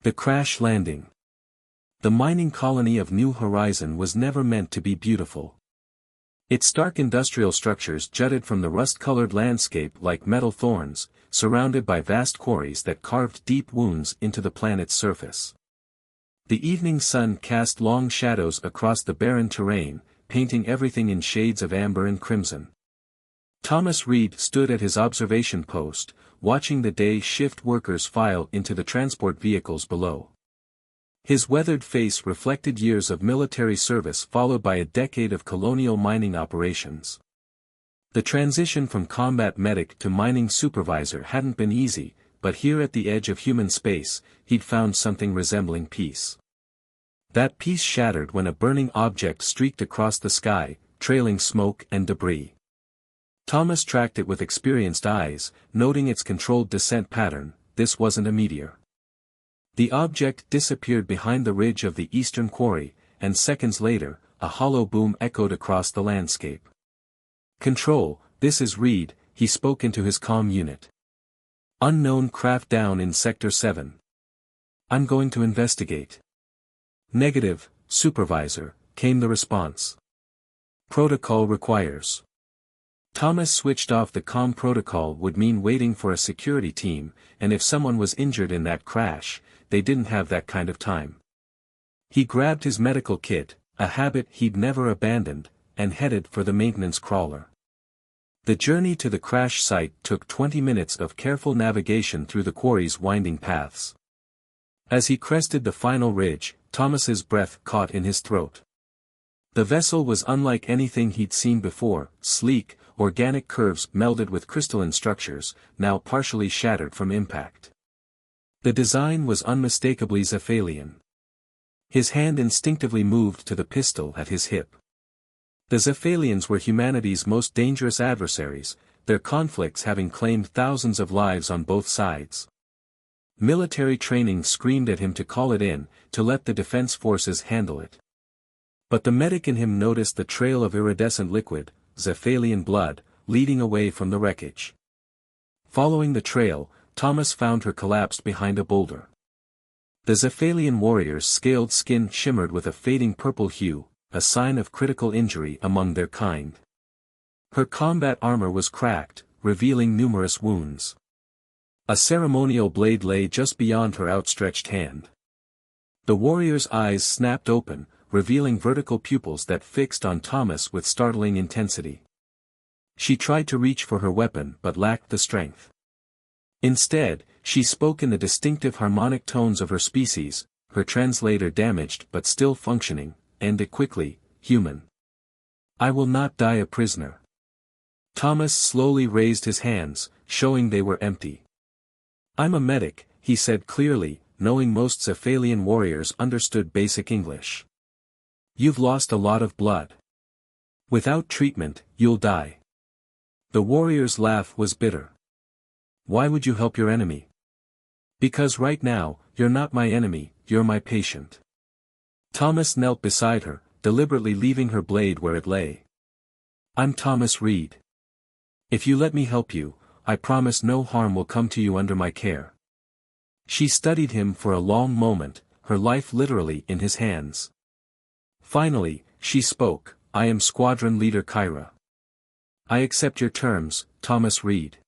The crash landing. The mining colony of New Horizon was never meant to be beautiful. Its stark industrial structures jutted from the rust-colored landscape like metal thorns, surrounded by vast quarries that carved deep wounds into the planet's surface. The evening sun cast long shadows across the barren terrain, painting everything in shades of amber and crimson. Thomas Reed stood at his observation post, watching the day shift workers file into the transport vehicles below. His weathered face reflected years of military service followed by a decade of colonial mining operations. The transition from combat medic to mining supervisor hadn't been easy, but here at the edge of human space, he'd found something resembling peace. That peace shattered when a burning object streaked across the sky, trailing smoke and debris. Thomas tracked it with experienced eyes, noting its controlled descent pattern. This wasn't a meteor. The object disappeared behind the ridge of the eastern quarry, and seconds later, a hollow boom echoed across the landscape. "Control, this is Reed," he spoke into his comm unit. "Unknown craft down in Sector 7. I'm going to investigate." "Negative, Supervisor," came the response. "Protocol requires." Thomas switched off. The comm protocol would mean waiting for a security team, and if someone was injured in that crash, they didn't have that kind of time. He grabbed his medical kit, a habit he'd never abandoned, and headed for the maintenance crawler. The journey to the crash site took 20 minutes of careful navigation through the quarry's winding paths. As he crested the final ridge, Thomas's breath caught in his throat. The vessel was unlike anything he'd seen before, sleek, organic curves melded with crystalline structures, now partially shattered from impact. The design was unmistakably Zephalian. His hand instinctively moved to the pistol at his hip. The Zephalians were humanity's most dangerous adversaries, their conflicts having claimed thousands of lives on both sides. Military training screamed at him to call it in, to let the defense forces handle it. But the medic in him noticed the trail of iridescent liquid, Zephalian blood, leading away from the wreckage. Following the trail, Thomas found her collapsed behind a boulder. The Zephalian warrior's scaled skin shimmered with a fading purple hue, a sign of critical injury among their kind. Her combat armor was cracked, revealing numerous wounds. A ceremonial blade lay just beyond her outstretched hand. The warrior's eyes snapped open, revealing vertical pupils that fixed on Thomas with startling intensity. She tried to reach for her weapon but lacked the strength. Instead, she spoke in the distinctive harmonic tones of her species, her translator damaged but still functioning. "End it quickly, human. I will not die a prisoner." Thomas slowly raised his hands, showing they were empty. "I'm a medic," he said clearly, knowing most Zephalian warriors understood basic English. "You've lost a lot of blood. Without treatment, you'll die." The warrior's laugh was bitter. "Why would you help your enemy?" "Because right now, you're not my enemy, you're my patient." Thomas knelt beside her, deliberately leaving her blade where it lay. "I'm Thomas Reed. If you let me help you, I promise no harm will come to you under my care." She studied him for a long moment, her life literally in his hands. Finally, she spoke, "I am Squadron Leader Kyra. I accept your terms, Thomas Reed."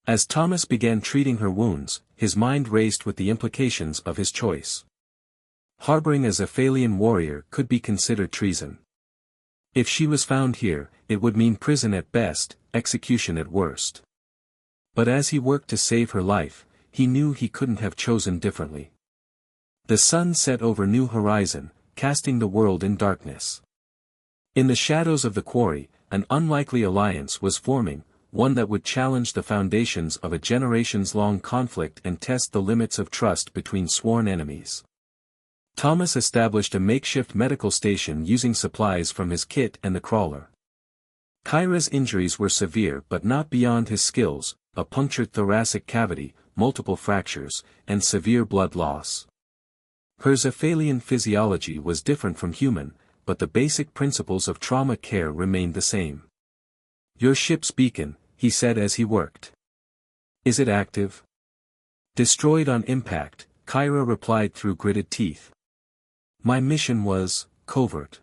As Thomas began treating her wounds, his mind raced with the implications of his choice. Harboring a Zephalian warrior could be considered treason. If she was found here, it would mean prison at best, execution at worst. But as he worked to save her life, he knew he couldn't have chosen differently. The sun set over New Horizon, casting the world in darkness. In the shadows of the quarry, an unlikely alliance was forming, one that would challenge the foundations of a generations-long conflict and test the limits of trust between sworn enemies. Thomas established a makeshift medical station using supplies from his kit and the crawler. Kyra's injuries were severe but not beyond his skills, a punctured thoracic cavity, multiple fractures, and severe blood loss. Her Zephalian physiology was different from human, but the basic principles of trauma care remained the same. "Your ship's beacon," he said as he worked. "Is it active?" "Destroyed on impact," Kyra replied through gritted teeth. My mission was covert.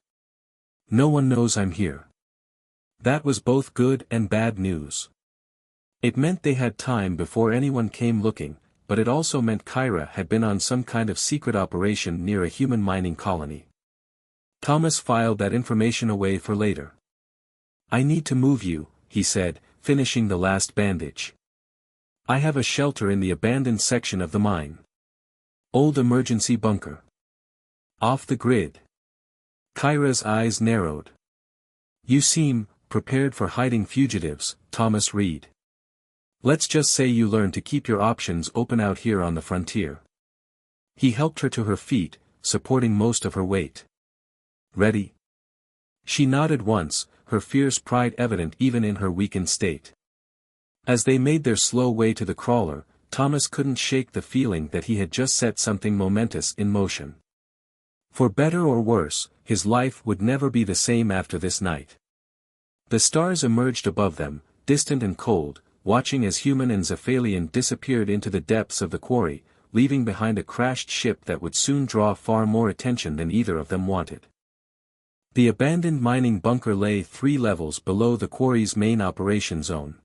No one knows I'm here. That was both good and bad news. It meant they had time before anyone came looking, but it also meant Kyra had been on some kind of secret operation near a human mining colony. Thomas filed that information away for later. I need to move you, he said, finishing the last bandage. I have a shelter in the abandoned section of the mine. Old emergency bunker. Off the grid. Kyra's eyes narrowed. You seem prepared for hiding fugitives, Thomas Reed. Let's just say you learn to keep your options open out here on the frontier. He helped her to her feet, supporting most of her weight. Ready? She nodded once, her fierce pride evident even in her weakened state. As they made their slow way to the crawler, Thomas couldn't shake the feeling that he had just set something momentous in motion. For better or worse, his life would never be the same after this night. The stars emerged above them, distant and cold, watching as human and Zephalian disappeared into the depths of the quarry, leaving behind a crashed ship that would soon draw far more attention than either of them wanted. The abandoned mining bunker lay 3 levels below the quarry's main operation zone.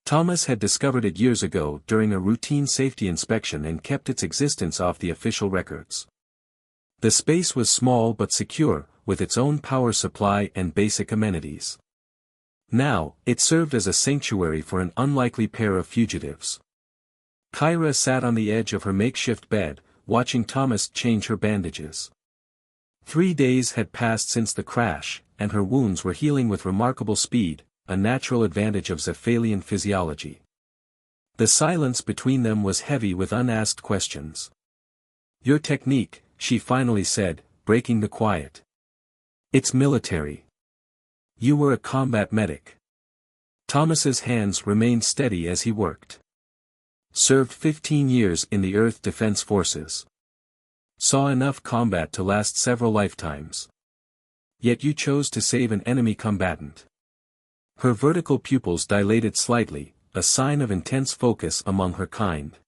Thomas had discovered it years ago during a routine safety inspection and kept its existence off the official records. The space was small but secure, with its own power supply and basic amenities. Now, it served as a sanctuary for an unlikely pair of fugitives. Kyra sat on the edge of her makeshift bed, watching Thomas change her bandages. 3 days had passed since the crash, and her wounds were healing with remarkable speed, a natural advantage of Zephalian physiology. The silence between them was heavy with unasked questions. Your technique, she finally said, breaking the quiet. It's military. You were a combat medic. Thomas's hands remained steady as he worked. Served 15 years in the Earth Defense Forces. Saw enough combat to last several lifetimes. Yet you chose to save an enemy combatant. Her vertical pupils dilated slightly, a sign of intense focus among her kind.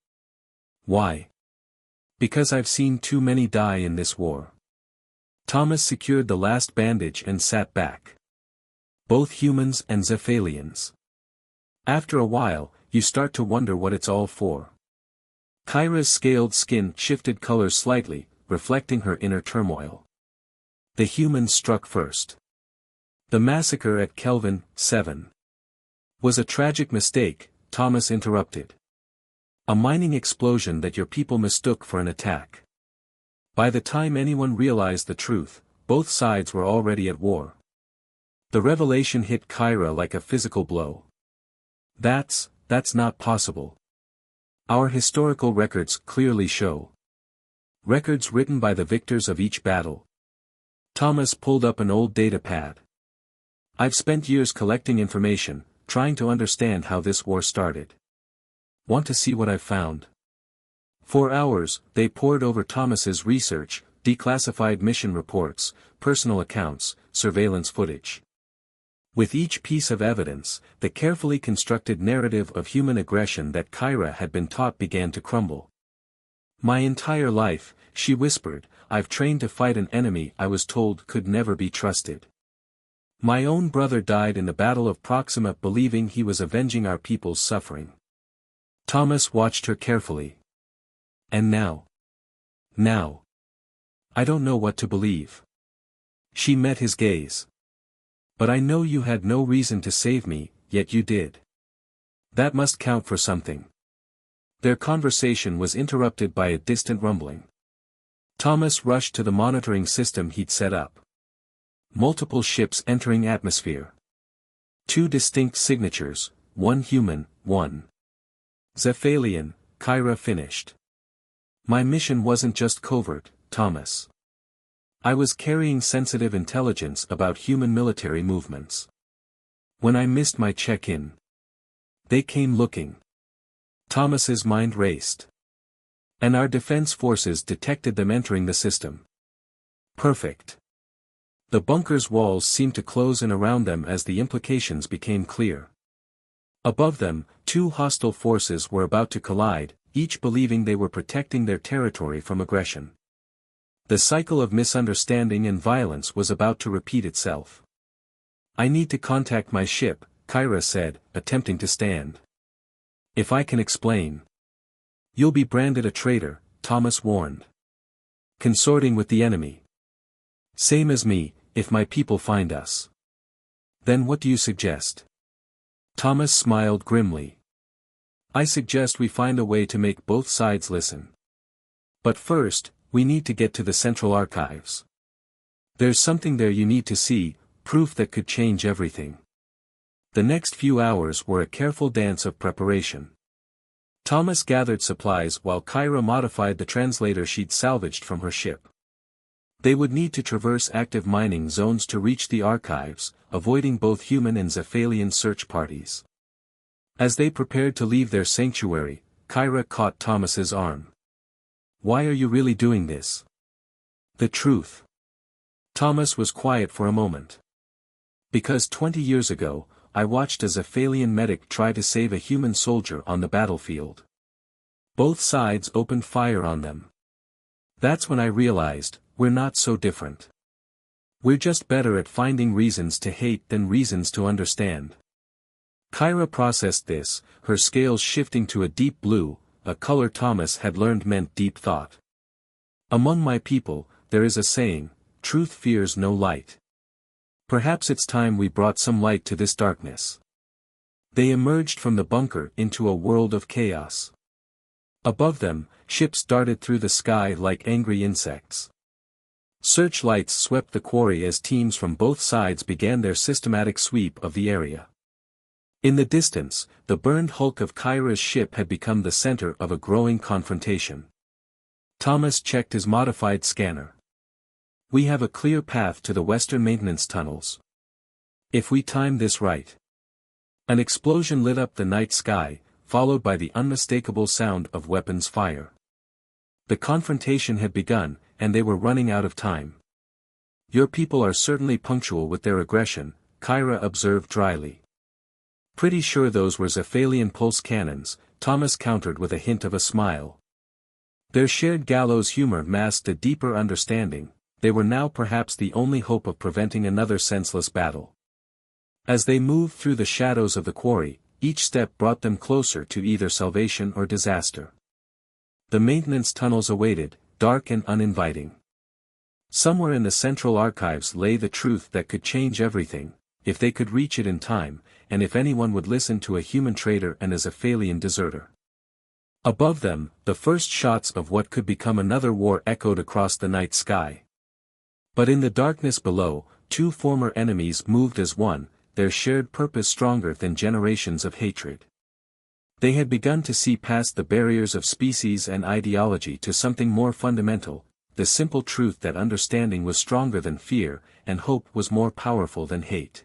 Why? Because I've seen too many die in this war. Thomas secured the last bandage and sat back. Both humans and Zephalians. After a while, you start to wonder what it's all for. Kyra's scaled skin shifted colors slightly, reflecting her inner turmoil. The humans struck first. The massacre at Kelvin 7 was a tragic mistake, Thomas interrupted. A mining explosion that your people mistook for an attack. By the time anyone realized the truth, both sides were already at war. The revelation hit Kyra like a physical blow. That's not possible. Our historical records clearly show. Records written by the victors of each battle. Thomas pulled up an old data pad. I've spent years collecting information, trying to understand how this war started. Want to see what I've found? For hours, they pored over Thomas's research, declassified mission reports, personal accounts, surveillance footage. With each piece of evidence, the carefully constructed narrative of human aggression that Kyra had been taught began to crumble. My entire life, she whispered, I've trained to fight an enemy I was told could never be trusted. My own brother died in the Battle of Proxima believing he was avenging our people's suffering. Thomas watched her carefully. And now? Now. I don't know what to believe. She met his gaze. But I know you had no reason to save me, yet you did. That must count for something. Their conversation was interrupted by a distant rumbling. Thomas rushed to the monitoring system he'd set up. Multiple ships entering atmosphere. 2 distinct signatures, one human, one Zephalian, Kyra finished. My mission wasn't just covert, Thomas. I was carrying sensitive intelligence about human military movements. When I missed my check-in, they came looking. Thomas's mind raced. And our defense forces detected them entering the system. Perfect. The bunker's walls seemed to close in around them as the implications became clear. Above them, 2 hostile forces were about to collide, each believing they were protecting their territory from aggression. The cycle of misunderstanding and violence was about to repeat itself. "I need to contact my ship," Kyra said, attempting to stand. "If I can explain." "You'll be branded a traitor," Thomas warned. "Consorting with the enemy. Same as me, if my people find us." "Then what do you suggest?" Thomas smiled grimly. "I suggest we find a way to make both sides listen. But first, we need to get to the Central Archives. There's something there you need to see, proof that could change everything." The next few hours were a careful dance of preparation. Thomas gathered supplies while Kyra modified the translator she'd salvaged from her ship. They would need to traverse active mining zones to reach the archives, avoiding both human and Zephalian search parties. As they prepared to leave their sanctuary, Kyra caught Thomas's arm. "Why are you really doing this?" "The truth." Thomas was quiet for a moment. "Because 20 years ago, I watched a Zephalian medic try to save a human soldier on the battlefield. Both sides opened fire on them. That's when I realized, we're not so different. We're just better at finding reasons to hate than reasons to understand." Kyra processed this, her scales shifting to a deep blue, a color Thomas had learned meant deep thought. "Among my people, there is a saying, truth fears no light. Perhaps it's time we brought some light to this darkness." They emerged from the bunker into a world of chaos. Above them, ships darted through the sky like angry insects. Searchlights swept the quarry as teams from both sides began their systematic sweep of the area. In the distance, the burned hulk of Kyra's ship had become the center of a growing confrontation. Thomas checked his modified scanner. "We have a clear path to the western maintenance tunnels. If we time this right." An explosion lit up the night sky, followed by the unmistakable sound of weapons fire. The confrontation had begun, and they were running out of time. "Your people are certainly punctual with their aggression," Kyra observed dryly. "Pretty sure those were Zephalian pulse cannons," Thomas countered with a hint of a smile. Their shared gallows humor masked a deeper understanding. They were now perhaps the only hope of preventing another senseless battle. As they moved through the shadows of the quarry, each step brought them closer to either salvation or disaster. The maintenance tunnels awaited, dark and uninviting. Somewhere in the Central Archives lay the truth that could change everything, if they could reach it in time, and if anyone would listen to a human traitor and a Zephalian deserter. Above them, the first shots of what could become another war echoed across the night sky. But in the darkness below, two former enemies moved as one, their shared purpose stronger than generations of hatred. They had begun to see past the barriers of species and ideology to something more fundamental, the simple truth that understanding was stronger than fear, and hope was more powerful than hate.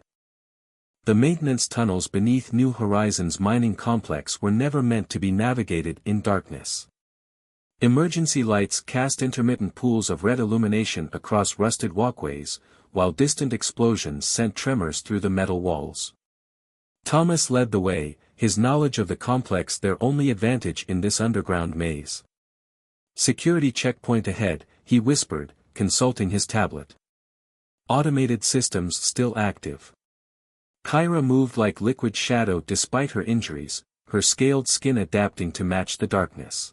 The maintenance tunnels beneath New Horizons mining complex were never meant to be navigated in darkness. Emergency lights cast intermittent pools of red illumination across rusted walkways, while distant explosions sent tremors through the metal walls. Thomas led the way, his knowledge of the complex their only advantage in this underground maze. "Security checkpoint ahead," he whispered, consulting his tablet. "Automated systems still active." Kyra moved like liquid shadow despite her injuries, her scaled skin adapting to match the darkness.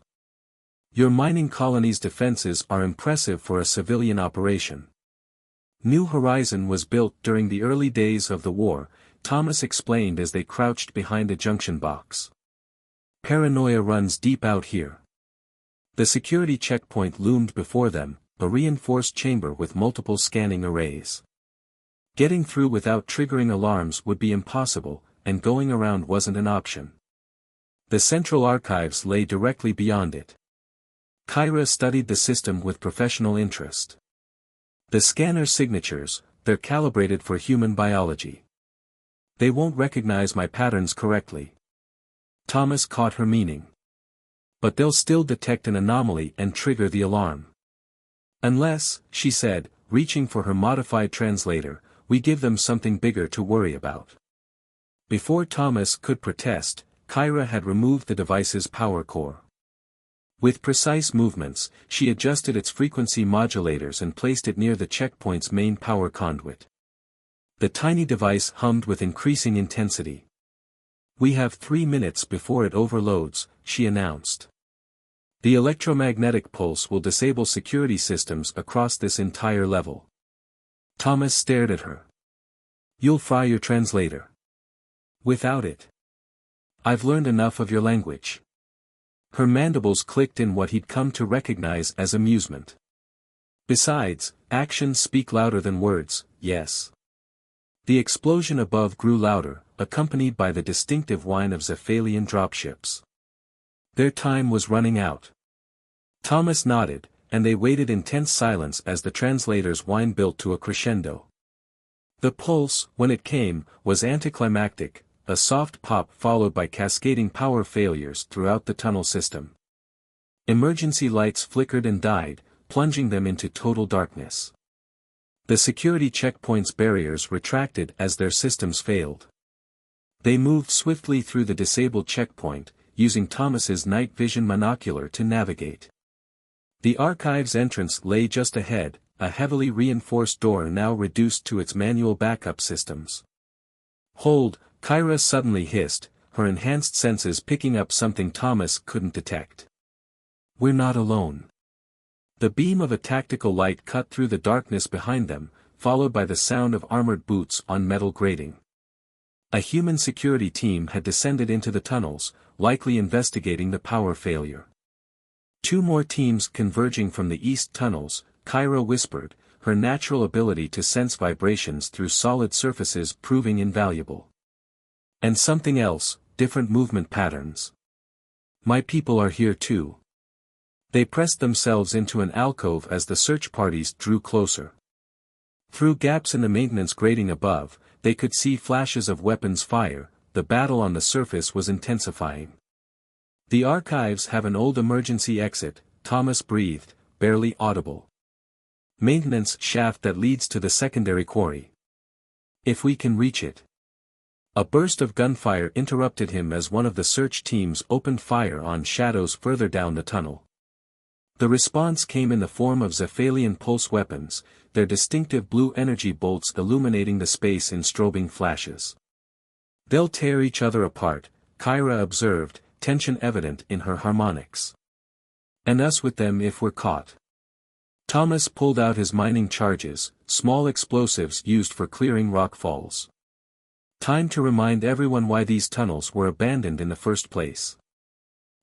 "Your mining colony's defenses are impressive for a civilian operation." New Horizon was built during the early days of the war, Thomas explained as they crouched behind a junction box. "Paranoia runs deep out here." The security checkpoint loomed before them, a reinforced chamber with multiple scanning arrays. Getting through without triggering alarms would be impossible, and going around wasn't an option. The Central Archives lay directly beyond it. Kyra studied the system with professional interest. The scanner signatures, they're calibrated for human biology. "They won't recognize my patterns correctly." Thomas caught her meaning. "But they'll still detect an anomaly and trigger the alarm. Unless," she said, reaching for her modified translator, "we give them something bigger to worry about." Before Thomas could protest, Kyra had removed the device's power core. With precise movements, she adjusted its frequency modulators and placed it near the checkpoint's main power conduit. The tiny device hummed with increasing intensity. "We have 3 minutes before it overloads," she announced. "The electromagnetic pulse will disable security systems across this entire level." Thomas stared at her. "You'll fry your translator. Without it. I've learned enough of your language." Her mandibles clicked in what he'd come to recognize as amusement. "Besides, actions speak louder than words, yes." The explosion above grew louder, accompanied by the distinctive whine of Zephalian dropships. Their time was running out. Thomas nodded, and they waited in tense silence as the translator's whine built to a crescendo. The pulse, when it came, was anticlimactic, a soft pop followed by cascading power failures throughout the tunnel system. Emergency lights flickered and died, plunging them into total darkness. The security checkpoint's barriers retracted as their systems failed. They moved swiftly through the disabled checkpoint, using Thomas's night vision monocular to navigate. The archive's entrance lay just ahead, a heavily reinforced door now reduced to its manual backup systems. "Hold," Kyra suddenly hissed, her enhanced senses picking up something Thomas couldn't detect. "We're not alone." The beam of a tactical light cut through the darkness behind them, followed by the sound of armored boots on metal grating. A human security team had descended into the tunnels, likely investigating the power failure. 2 more teams converging from the east tunnels, Kyra whispered, her natural ability to sense vibrations through solid surfaces proving invaluable. "And something else, different movement patterns. My people are here too." They pressed themselves into an alcove as the search parties drew closer. Through gaps in the maintenance grating above, they could see flashes of weapons fire. The battle on the surface was intensifying. "The archives have an old emergency exit," Thomas breathed, barely audible. "Maintenance shaft that leads to the secondary quarry. If we can reach it." A burst of gunfire interrupted him as one of the search teams opened fire on shadows further down the tunnel. The response came in the form of Zephalian pulse weapons, their distinctive blue energy bolts illuminating the space in strobing flashes. "They'll tear each other apart," Kyra observed, tension evident in her harmonics. "And us with them if we're caught." Thomas pulled out his mining charges, small explosives used for clearing rock falls. Time to remind everyone why these tunnels were abandoned in the first place.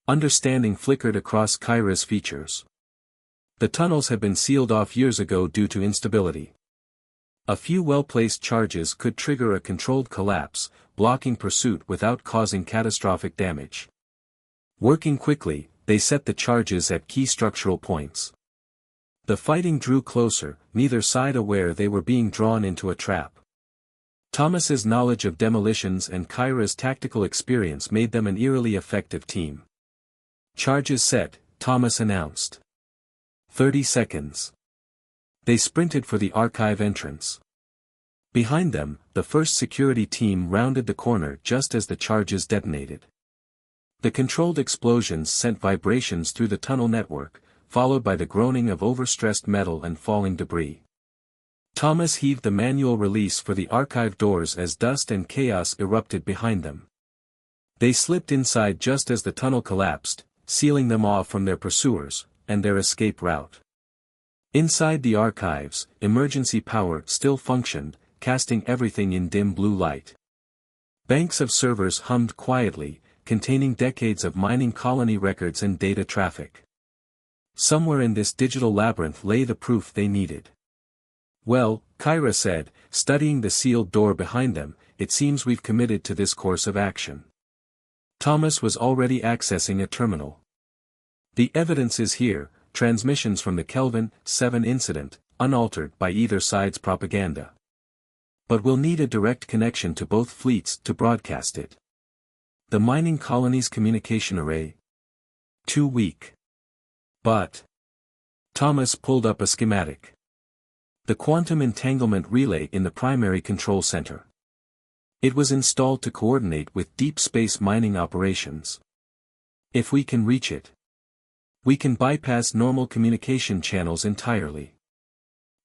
Understanding flickered across Kyra's features. The tunnels had been sealed off years ago due to instability. A few well-placed charges could trigger a controlled collapse, blocking pursuit without causing catastrophic damage. Working quickly, they set the charges at key structural points. The fighting drew closer, neither side aware they were being drawn into a trap. Thomas's knowledge of demolitions and Kyra's tactical experience made them an eerily effective team. "Charges set," Thomas announced. 30 seconds. They sprinted for the archive entrance. Behind them, the first security team rounded the corner just as the charges detonated. The controlled explosions sent vibrations through the tunnel network, followed by the groaning of overstressed metal and falling debris. Thomas heaved the manual release for the archive doors as dust and chaos erupted behind them. They slipped inside just as the tunnel collapsed, sealing them off from their pursuers, and their escape route. Inside the archives, emergency power still functioned, casting everything in dim blue light. Banks of servers hummed quietly, containing decades of mining colony records and data traffic. Somewhere in this digital labyrinth lay the proof they needed. "Well," Kyra said, studying the sealed door behind them, "it seems we've committed to this course of action." Thomas was already accessing a terminal. "The evidence is here, transmissions from the Kelvin 7 incident, unaltered by either side's propaganda. But we'll need a direct connection to both fleets to broadcast it. The mining colony's communication array? Too weak. But..." Thomas pulled up a schematic. The quantum entanglement relay in the primary control center. It was installed to coordinate with deep space mining operations. "If we can reach it." We can bypass normal communication channels entirely.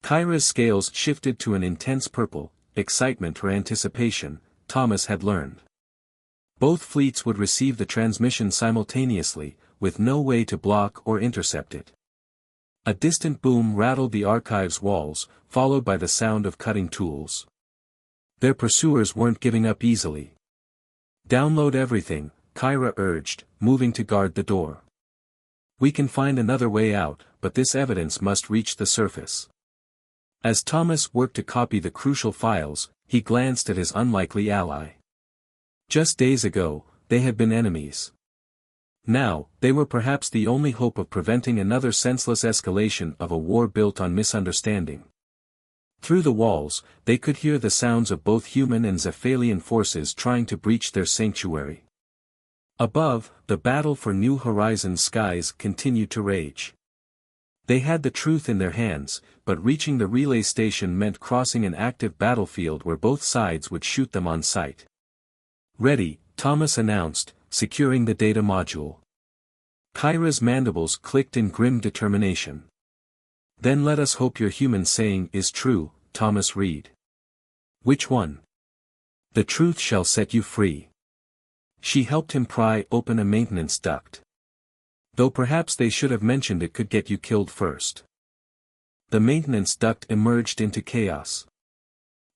Kyra's scales shifted to an intense purple, excitement or anticipation, Thomas had learned. Both fleets would receive the transmission simultaneously, with no way to block or intercept it. A distant boom rattled the archive's walls, followed by the sound of cutting tools. Their pursuers weren't giving up easily. "Download everything," Kyra urged, moving to guard the door. "We can find another way out, but this evidence must reach the surface." As Thomas worked to copy the crucial files, he glanced at his unlikely ally. Just days ago, they had been enemies. Now, they were perhaps the only hope of preventing another senseless escalation of a war built on misunderstanding. Through the walls, they could hear the sounds of both human and Zephalian forces trying to breach their sanctuary. Above, the battle for New Horizons skies continued to rage. They had the truth in their hands, but reaching the relay station meant crossing an active battlefield where both sides would shoot them on sight. "Ready," Thomas announced, securing the data module. Kyra's mandibles clicked in grim determination. "Then let us hope your human saying is true, Thomas Reed." "Which one?" "The truth shall set you free." She helped him pry open a maintenance duct. "Though perhaps they should have mentioned it could get you killed first." The maintenance duct emerged into chaos.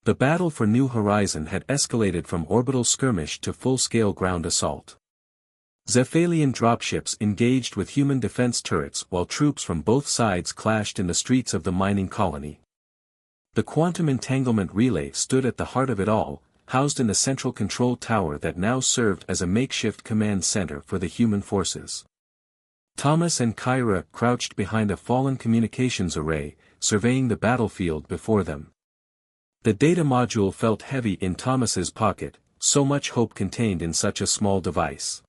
The battle for New Horizon had escalated from orbital skirmish to full-scale ground assault. Zephalian dropships engaged with human defense turrets while troops from both sides clashed in the streets of the mining colony. The quantum entanglement relay stood at the heart of it all, housed in the central control tower that now served as a makeshift command center for the human forces. Thomas and Kyra crouched behind a fallen communications array, surveying the battlefield before them. The data module felt heavy in Thomas's pocket, so much hope contained in such a small device.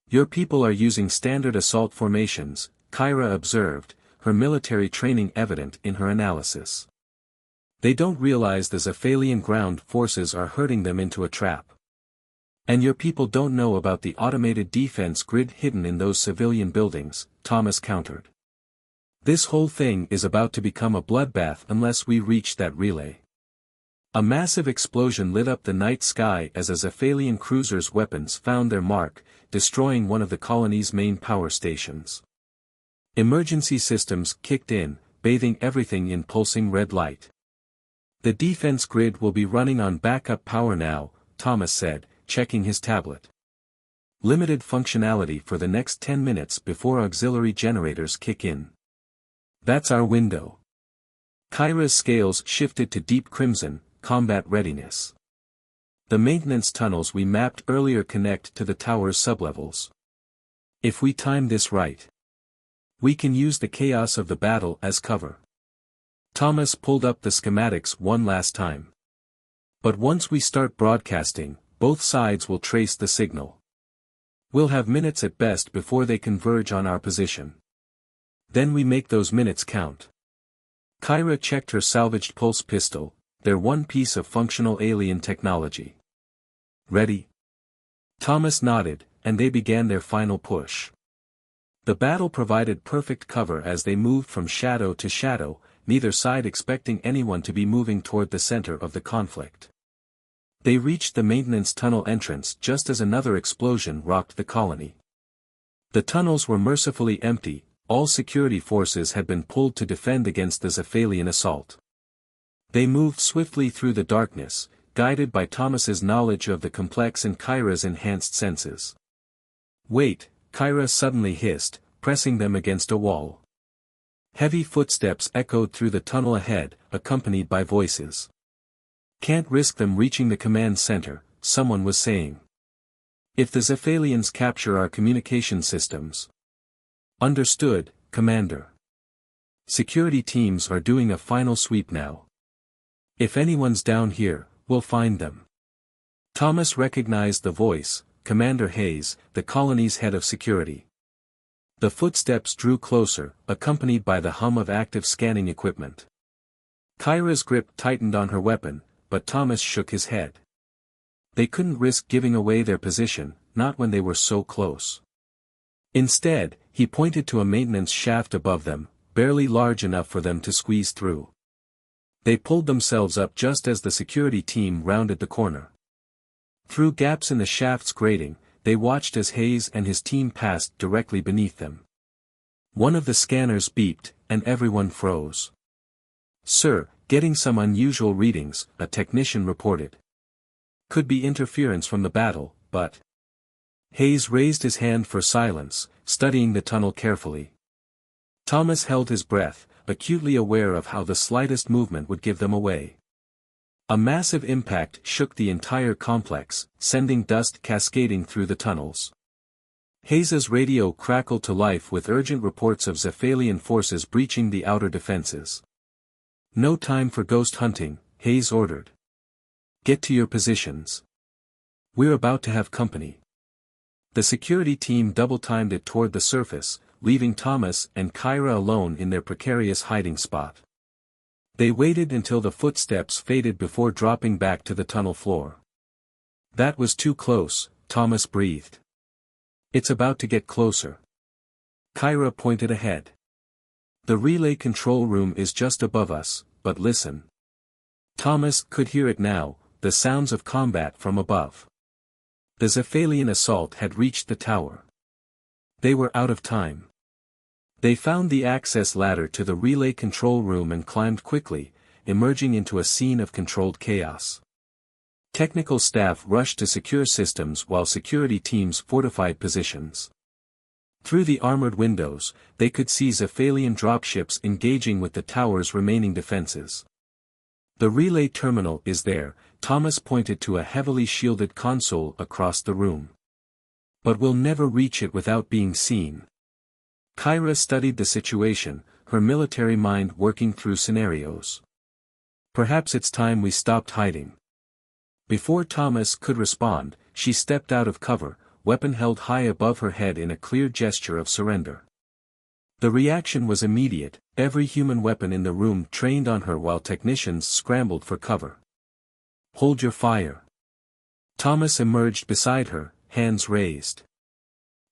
"Your people are using standard assault formations," Kyra observed, her military training evident in her analysis. "They don't realize the Zephalian ground forces are herding them into a trap. And your people don't know about the automated defense grid hidden in those civilian buildings," Thomas countered. "This whole thing is about to become a bloodbath unless we reach that relay." A massive explosion lit up the night sky as a Zephalian cruiser's weapons found their mark, destroying one of the colony's main power stations. Emergency systems kicked in, bathing everything in pulsing red light. "The defense grid will be running on backup power now," Thomas said, checking his tablet. "Limited functionality for the next 10 minutes before auxiliary generators kick in. That's our window." Kyra's scales shifted to deep crimson, combat readiness. "The maintenance tunnels we mapped earlier connect to the tower's sublevels. If we time this right, we can use the chaos of the battle as cover." Thomas pulled up the schematics one last time. "But once we start broadcasting, both sides will trace the signal. We'll have minutes at best before they converge on our position. Then we make those minutes count." Kyra checked her salvaged pulse pistol, their one piece of functional alien technology. "Ready?" Thomas nodded, and they began their final push. The battle provided perfect cover as they moved from shadow to shadow, neither side expecting anyone to be moving toward the center of the conflict. They reached the maintenance tunnel entrance just as another explosion rocked the colony. The tunnels were mercifully empty, all security forces had been pulled to defend against the Zephalian assault. They moved swiftly through the darkness, guided by Thomas's knowledge of the complex and Kyra's enhanced senses. "Wait," Kyra suddenly hissed, pressing them against a wall. Heavy footsteps echoed through the tunnel ahead, accompanied by voices. "Can't risk them reaching the command center," someone was saying. "If the Zephalians capture our communication systems." "Understood, Commander. Security teams are doing a final sweep now. If anyone's down here, we'll find them." Thomas recognized the voice, Commander Hayes, the colony's head of security. The footsteps drew closer, accompanied by the hum of active scanning equipment. Kyra's grip tightened on her weapon, but Thomas shook his head. They couldn't risk giving away their position, not when they were so close. Instead, He pointed to a maintenance shaft above them, barely large enough for them to squeeze through. They pulled themselves up just as the security team rounded the corner. Through gaps in the shaft's grating, they watched as Hayes and his team passed directly beneath them. One of the scanners beeped, and everyone froze. "Sir, getting some unusual readings," a technician reported. "Could be interference from the battle, but—" Hayes raised his hand for silence, studying the tunnel carefully. Thomas held his breath, acutely aware of how the slightest movement would give them away. A massive impact shook the entire complex, sending dust cascading through the tunnels. Hayes's radio crackled to life with urgent reports of Zephalian forces breaching the outer defenses. "No time for ghost hunting," Hayes ordered. "Get to your positions. We're about to have company." The security team double-timed it toward the surface, leaving Thomas and Kyra alone in their precarious hiding spot. They waited until the footsteps faded before dropping back to the tunnel floor. "That was too close," Thomas breathed. "It's about to get closer." Kyra pointed ahead. "The relay control room is just above us, but listen." Thomas could hear it now, the sounds of combat from above. The Zephalian assault had reached the tower. They were out of time. They found the access ladder to the relay control room and climbed quickly, emerging into a scene of controlled chaos. Technical staff rushed to secure systems while security teams fortified positions. Through the armored windows, they could see Zephalian dropships engaging with the tower's remaining defenses. "The relay terminal is there," Thomas pointed to a heavily shielded console across the room. "But we'll never reach it without being seen." Kyra studied the situation, her military mind working through scenarios. "Perhaps it's time we stopped hiding." Before Thomas could respond, she stepped out of cover, weapon held high above her head in a clear gesture of surrender. The reaction was immediate, every human weapon in the room trained on her while technicians scrambled for cover. "Hold your fire." Thomas emerged beside her, hands raised.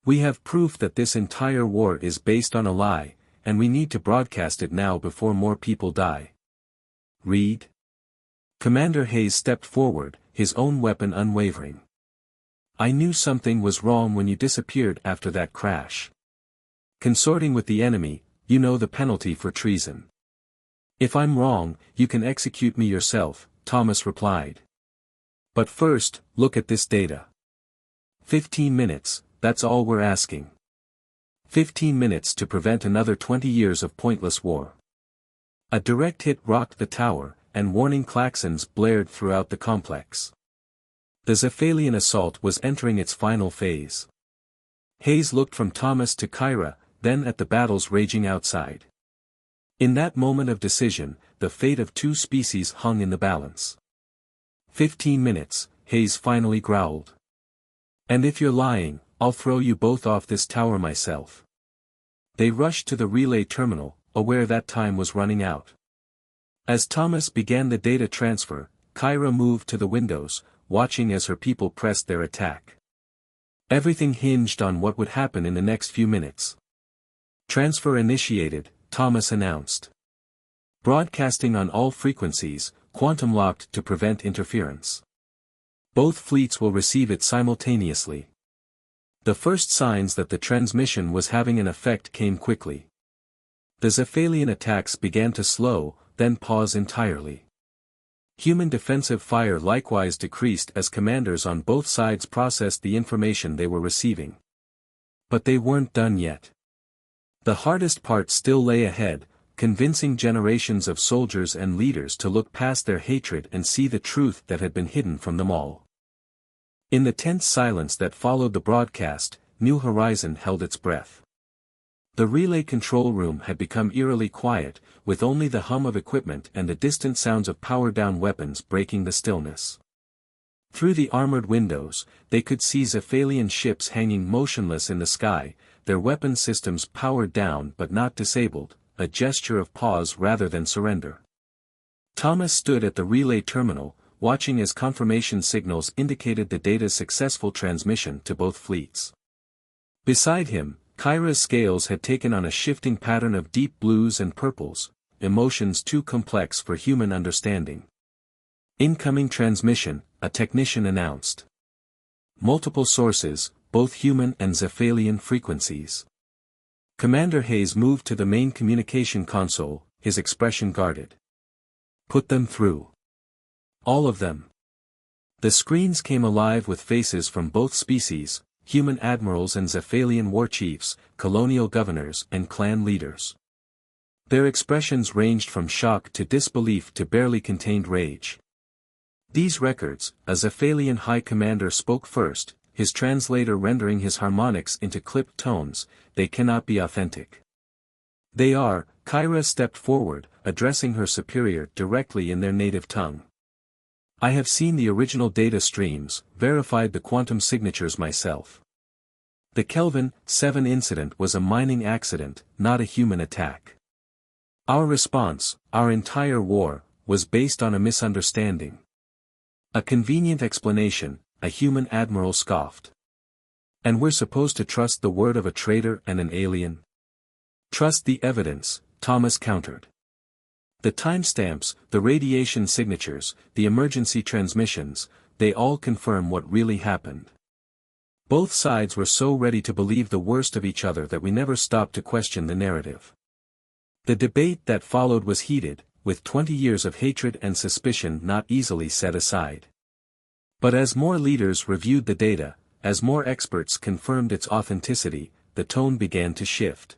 "We have proof that this entire war is based on a lie, and we need to broadcast it now before more people die. Read." Commander Hayes stepped forward, his own weapon unwavering. "I knew something was wrong when you disappeared after that crash. Consorting with the enemy, you know the penalty for treason. If I'm wrong, you can execute me yourself," Thomas replied. "But first, look at this data. 15 minutes, that's all we're asking. 15 minutes to prevent another 20 years of pointless war." A direct hit rocked the tower, and warning klaxons blared throughout the complex. The Zephalian assault was entering its final phase. Hayes looked from Thomas to Kyra, then at the battles raging outside. In that moment of decision, the fate of two species hung in the balance. 15 minutes, Hayes finally growled. "And if you're lying, I'll throw you both off this tower myself." They rushed to the relay terminal, aware that time was running out. As Thomas began the data transfer, Kyra moved to the windows, watching as her people pressed their attack. Everything hinged on what would happen in the next few minutes. "Transfer initiated," Thomas announced. "Broadcasting on all frequencies, quantum locked to prevent interference. Both fleets will receive it simultaneously." The first signs that the transmission was having an effect came quickly. The Zephalian attacks began to slow, then pause entirely. Human defensive fire likewise decreased as commanders on both sides processed the information they were receiving. But they weren't done yet. The hardest part still lay ahead, convincing generations of soldiers and leaders to look past their hatred and see the truth that had been hidden from them all. In the tense silence that followed the broadcast, New Horizon held its breath. The relay control room had become eerily quiet, with only the hum of equipment and the distant sounds of powered-down weapons breaking the stillness. Through the armored windows, they could see Zephalian ships hanging motionless in the sky, their weapon systems powered down but not disabled, a gesture of pause rather than surrender. Thomas stood at the relay terminal, watching as confirmation signals indicated the data's successful transmission to both fleets. Beside him, Kyra's scales had taken on a shifting pattern of deep blues and purples, emotions too complex for human understanding. Incoming transmission, a technician announced. Multiple sources, both human and Zephalian frequencies. Commander Hayes moved to the main communication console, his expression guarded. Put them through. All of them. The screens came alive with faces from both species, human admirals and Zephalian war chiefs, colonial governors and clan leaders. Their expressions ranged from shock to disbelief to barely contained rage. These records, a Zephalian high commander spoke first, his translator rendering his harmonics into clipped tones, they cannot be authentic. They are, Kyra stepped forward, addressing her superior directly in their native tongue. I have seen the original data streams, verified the quantum signatures myself. The Kelvin 7 incident was a mining accident, not a human attack. Our response, our entire war, was based on a misunderstanding. A convenient explanation, a human admiral scoffed. And we're supposed to trust the word of a traitor and an alien? Trust the evidence, Thomas countered. The timestamps, the radiation signatures, the emergency transmissions, they all confirm what really happened. Both sides were so ready to believe the worst of each other that we never stopped to question the narrative. The debate that followed was heated, with 20 years of hatred and suspicion not easily set aside. But as more leaders reviewed the data, as more experts confirmed its authenticity, the tone began to shift.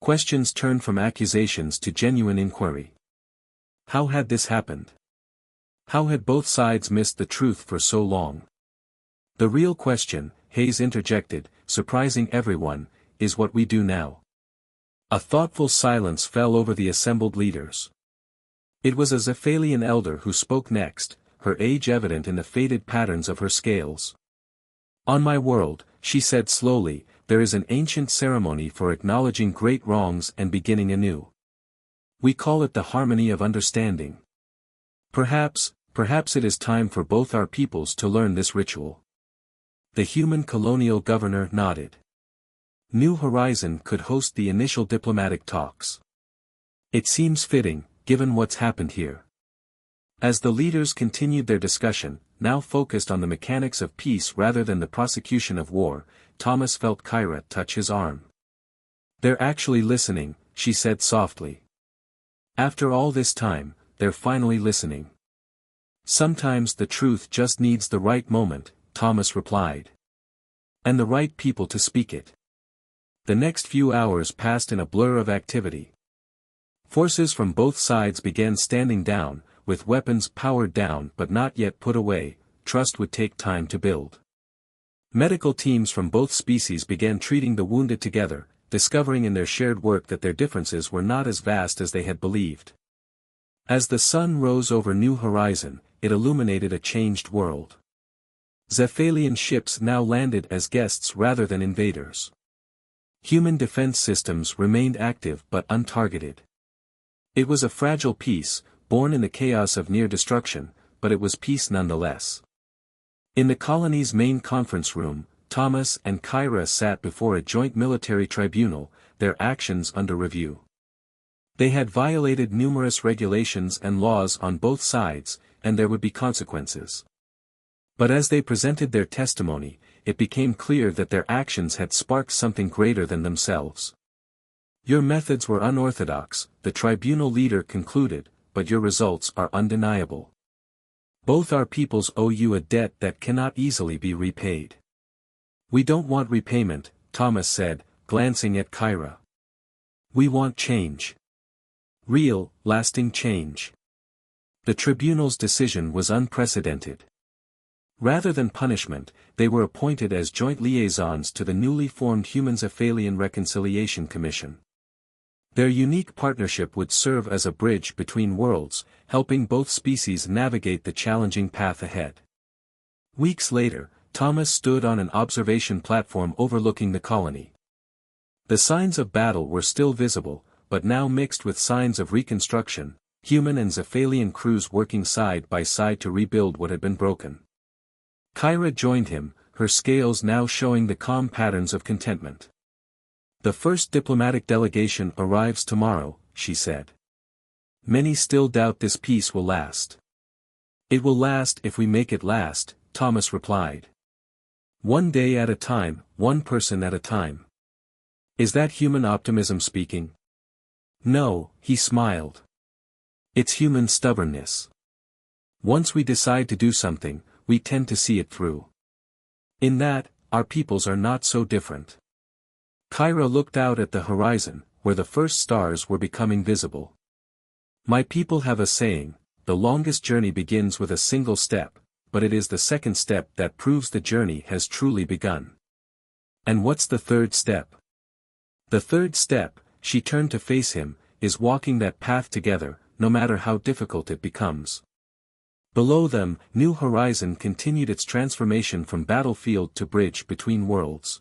Questions turned from accusations to genuine inquiry. How had this happened? How had both sides missed the truth for so long? The real question, Hayes interjected, surprising everyone, is what we do now. A thoughtful silence fell over the assembled leaders. It was a Zephalian elder who spoke next, her age evident in the faded patterns of her scales. On my world, she said slowly, there is an ancient ceremony for acknowledging great wrongs and beginning anew. We call it the harmony of understanding. Perhaps it is time for both our peoples to learn this ritual. The human colonial governor nodded. New Horizon could host the initial diplomatic talks. It seems fitting, given what's happened here. As the leaders continued their discussion, now focused on the mechanics of peace rather than the prosecution of war, Thomas felt Kyra touch his arm. They're actually listening, she said softly. After all this time, they're finally listening. Sometimes the truth just needs the right moment, Thomas replied. And the right people to speak it. The next few hours passed in a blur of activity. Forces from both sides began standing down, with weapons powered down but not yet put away. Trust would take time to build. Medical teams from both species began treating the wounded together, discovering in their shared work that their differences were not as vast as they had believed. As the sun rose over New Horizon, it illuminated a changed world. Zephalian ships now landed as guests rather than invaders. Human defense systems remained active but untargeted. It was a fragile peace, born in the chaos of near destruction, but it was peace nonetheless. In the colony's main conference room, Thomas and Kyra sat before a joint military tribunal, their actions under review. They had violated numerous regulations and laws on both sides, and there would be consequences. But as they presented their testimony, it became clear that their actions had sparked something greater than themselves. Your methods were unorthodox, the tribunal leader concluded, but your results are undeniable. Both our peoples owe you a debt that cannot easily be repaid. We don't want repayment, Thomas said, glancing at Kyra. We want change. Real, lasting change. The tribunal's decision was unprecedented. Rather than punishment, they were appointed as joint liaisons to the newly formed Human Zephalian Reconciliation Commission. Their unique partnership would serve as a bridge between worlds, helping both species navigate the challenging path ahead. Weeks later, Thomas stood on an observation platform overlooking the colony. The signs of battle were still visible, but now mixed with signs of reconstruction, human and Zephalian crews working side by side to rebuild what had been broken. Kyra joined him, her scales now showing the calm patterns of contentment. The first diplomatic delegation arrives tomorrow, she said. Many still doubt this peace will last. It will last if we make it last, Thomas replied. One day at a time, one person at a time. Is that human optimism speaking? No, he smiled. It's human stubbornness. Once we decide to do something, we tend to see it through. In that, our peoples are not so different. Kyra looked out at the horizon, where the first stars were becoming visible. My people have a saying, the longest journey begins with a single step, but it is the second step that proves the journey has truly begun. And what's the third step? The third step, she turned to face him, is walking that path together, no matter how difficult it becomes. Below them, New Horizon continued its transformation from battlefield to bridge between worlds.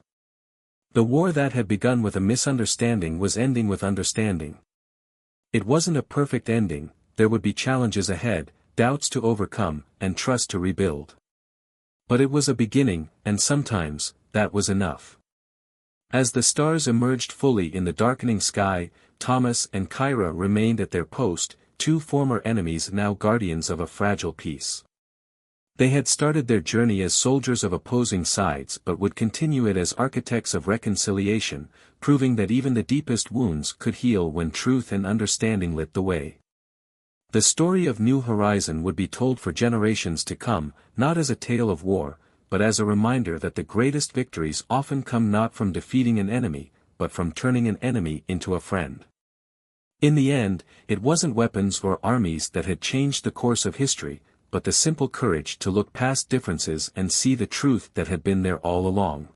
The war that had begun with a misunderstanding was ending with understanding. It wasn't a perfect ending, there would be challenges ahead, doubts to overcome, and trust to rebuild. But it was a beginning, and sometimes, that was enough. As the stars emerged fully in the darkening sky, Thomas and Kyra remained at their post, two former enemies now guardians of a fragile peace. They had started their journey as soldiers of opposing sides but would continue it as architects of reconciliation, proving that even the deepest wounds could heal when truth and understanding lit the way. The story of New Horizon would be told for generations to come, not as a tale of war, but as a reminder that the greatest victories often come not from defeating an enemy, but from turning an enemy into a friend. In the end, it wasn't weapons or armies that had changed the course of history, but the simple courage to look past differences and see the truth that had been there all along.